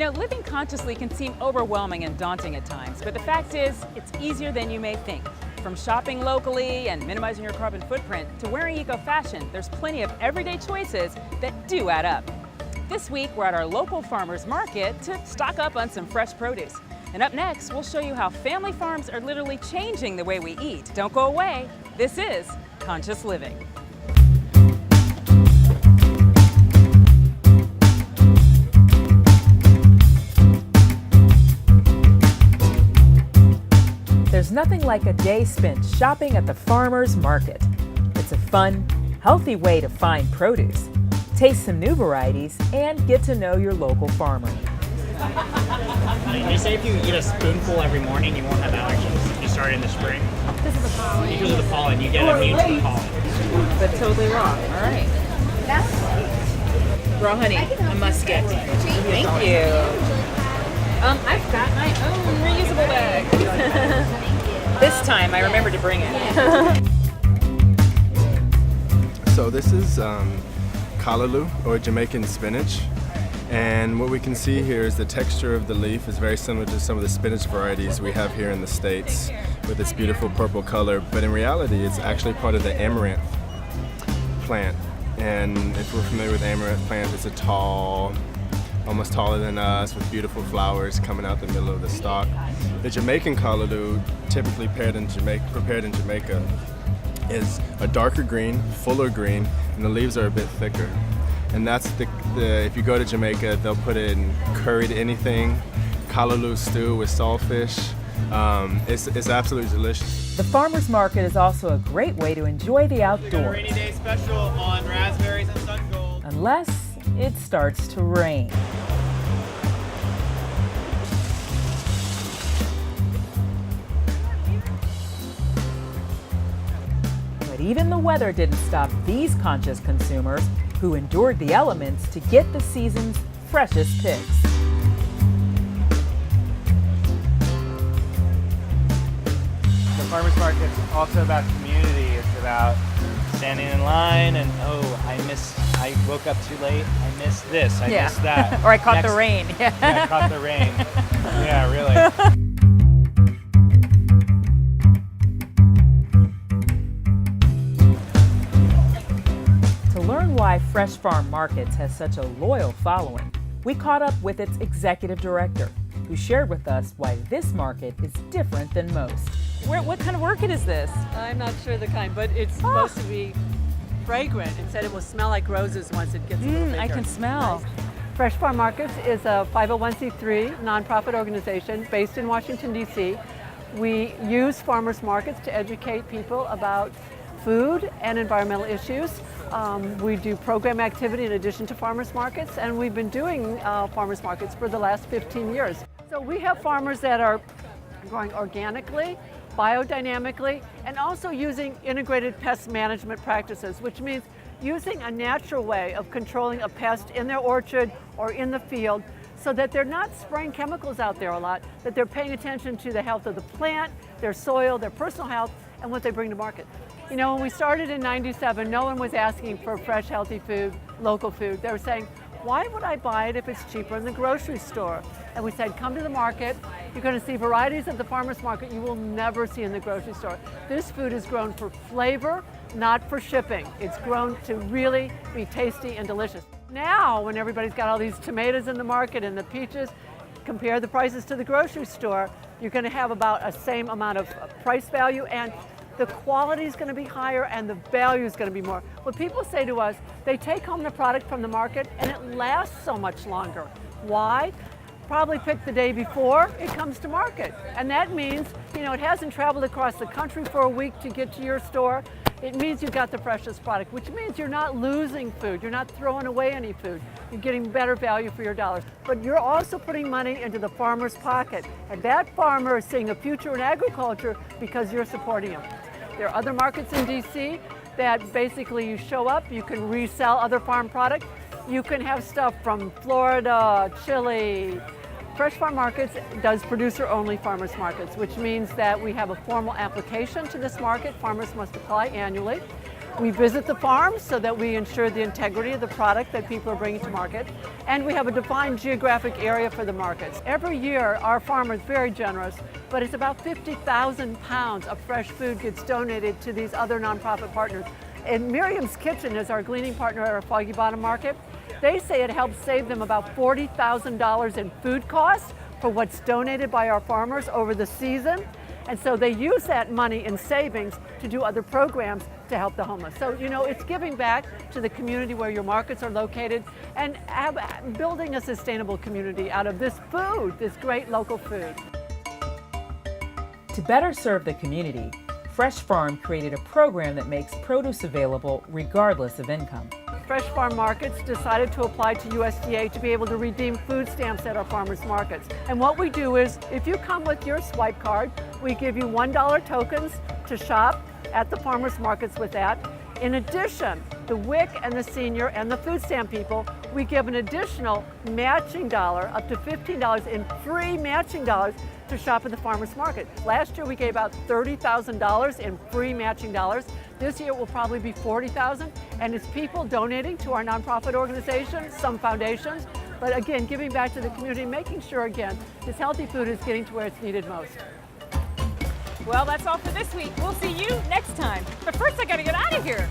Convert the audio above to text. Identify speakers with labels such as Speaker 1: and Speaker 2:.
Speaker 1: Living consciously can seem overwhelming and daunting at times, but the fact is, it's easier than you may think. From shopping locally and minimizing your carbon footprint to wearing eco-fashion, there's plenty of everyday choices that do add up. This week, we're at our local farmers market to stock up on some fresh produce. And up next, we'll show you how family farms are literally changing the way we eat. Don't go away. This is Conscious Living. There's nothing like a day spent shopping at the farmer's market. It's a fun, healthy way to find produce, taste some new varieties, and get to know your local farmer.
Speaker 2: They say if you eat a spoonful every morning, you won't have allergies if you start in the spring.
Speaker 3: Because of the pollen.
Speaker 2: Because of the pollen, you get immune to the pollen.
Speaker 1: But totally wrong. All right. Raw honey, a musket. Thank you. I've got my own reusable bag. This time I remember to bring it.
Speaker 4: So this is callaloo, or Jamaican spinach. And what we can see here is the texture of the leaf is very similar to some of the spinach varieties we have here in the States with its beautiful purple color. But in reality, it's actually part of the amaranth plant. And if we're familiar with amaranth plants, it's a tall, almost taller than us, with beautiful flowers coming out the middle of the stalk. The Jamaican callaloo, typically prepared in Jamaica, is a darker green, fuller green, and the leaves are a bit thicker. And that's if you go to Jamaica, they'll put it in curried anything, callaloo stew with saltfish. It's absolutely delicious.
Speaker 1: The farmer's market is also a great way to enjoy the outdoors.
Speaker 2: We got a rainy day special on raspberries and sun gold.
Speaker 1: Unless it starts to rain. But even the weather didn't stop these conscious consumers who endured the elements to get the season's freshest picks.
Speaker 2: The farmer's market is also about community. It's about standing in line and, I woke up too late, I missed this, I missed that.
Speaker 1: Or I caught the rain.
Speaker 2: Yeah, I caught the rain. Yeah, really.
Speaker 1: To learn why FreshFarm Markets has such a loyal following, we caught up with its executive director, who shared with us why this market is different than most. What kind of market is this?
Speaker 3: I'm not sure the kind, but it's supposed to be fragrant. It said it will smell like roses once it gets a little bigger.
Speaker 1: I can smell.
Speaker 3: FreshFarm Markets is a 501c3 nonprofit organization based in Washington, D.C. We use farmers markets to educate people about food and environmental issues. We do program activity in addition to farmers markets, and we've been doing farmers markets for the last 15 years. So we have farmers that are growing organically, biodynamically, and also using integrated pest management practices, which means using a natural way of controlling a pest in their orchard or in the field so that they're not spraying chemicals out there a lot, that they're paying attention to the health of the plant, their soil, their personal health, and what they bring to market. When we started in '97, no one was asking for fresh, healthy food, local food. They were saying, why would I buy it if it's cheaper in the grocery store? And we said, come to the market. You're going to see varieties at the farmer's market you will never see in the grocery store. This food is grown for flavor, not for shipping. It's grown to really be tasty and delicious. Now, when everybody's got all these tomatoes in the market and the peaches, compare the prices to the grocery store, you're going to have about a same amount of price value, and the quality is going to be higher and the value is going to be more. What people say to us, they take home the product from the market and it lasts so much longer. Why? Probably picked the day before it comes to market. And that means, it hasn't traveled across the country for a week to get to your store. It means you've got the freshest product, which means you're not losing food. You're not throwing away any food. You're getting better value for your dollars. But you're also putting money into the farmer's pocket. And that farmer is seeing a future in agriculture because you're supporting him. There are other markets in DC that basically you show up, you can resell other farm product. You can have stuff from Florida, Chile. FreshFarm Markets does producer-only farmers markets, which means that we have a formal application to this market. Farmers must apply annually. We visit the farms so that we ensure the integrity of the product that people are bringing to market. And we have a defined geographic area for the markets. Every year, our farmers, very generous, but it's about 50,000 pounds of fresh food gets donated to these other nonprofit partners. And Miriam's Kitchen is our gleaning partner at our Foggy Bottom Market. They say it helps save them about $40,000 in food costs for what's donated by our farmers over the season. And so they use that money in savings to do other programs to help the homeless. So, you know, it's giving back to the community where your markets are located and building a sustainable community out of this food, this great local food.
Speaker 1: To better serve the community, FreshFarm created a program that makes produce available regardless of income.
Speaker 3: FreshFarm markets decided to apply to USDA to be able to redeem food stamps at our farmers markets. And what we do is, if you come with your swipe card, we give you $1 tokens to shop at the farmers markets with that. In addition, the WIC and the senior and the food stamp people, we give an additional matching dollar, up to $15 in free matching dollars to shop at the farmers market. Last year we gave out $30,000 in free matching dollars. This year it will probably be $40,000, and it's people donating to our nonprofit organizations, some foundations, but again, giving back to the community, making sure again, this healthy food is getting to where it's needed most.
Speaker 1: Well, that's all for this week. We'll see you next time. But first, I gotta get out of here.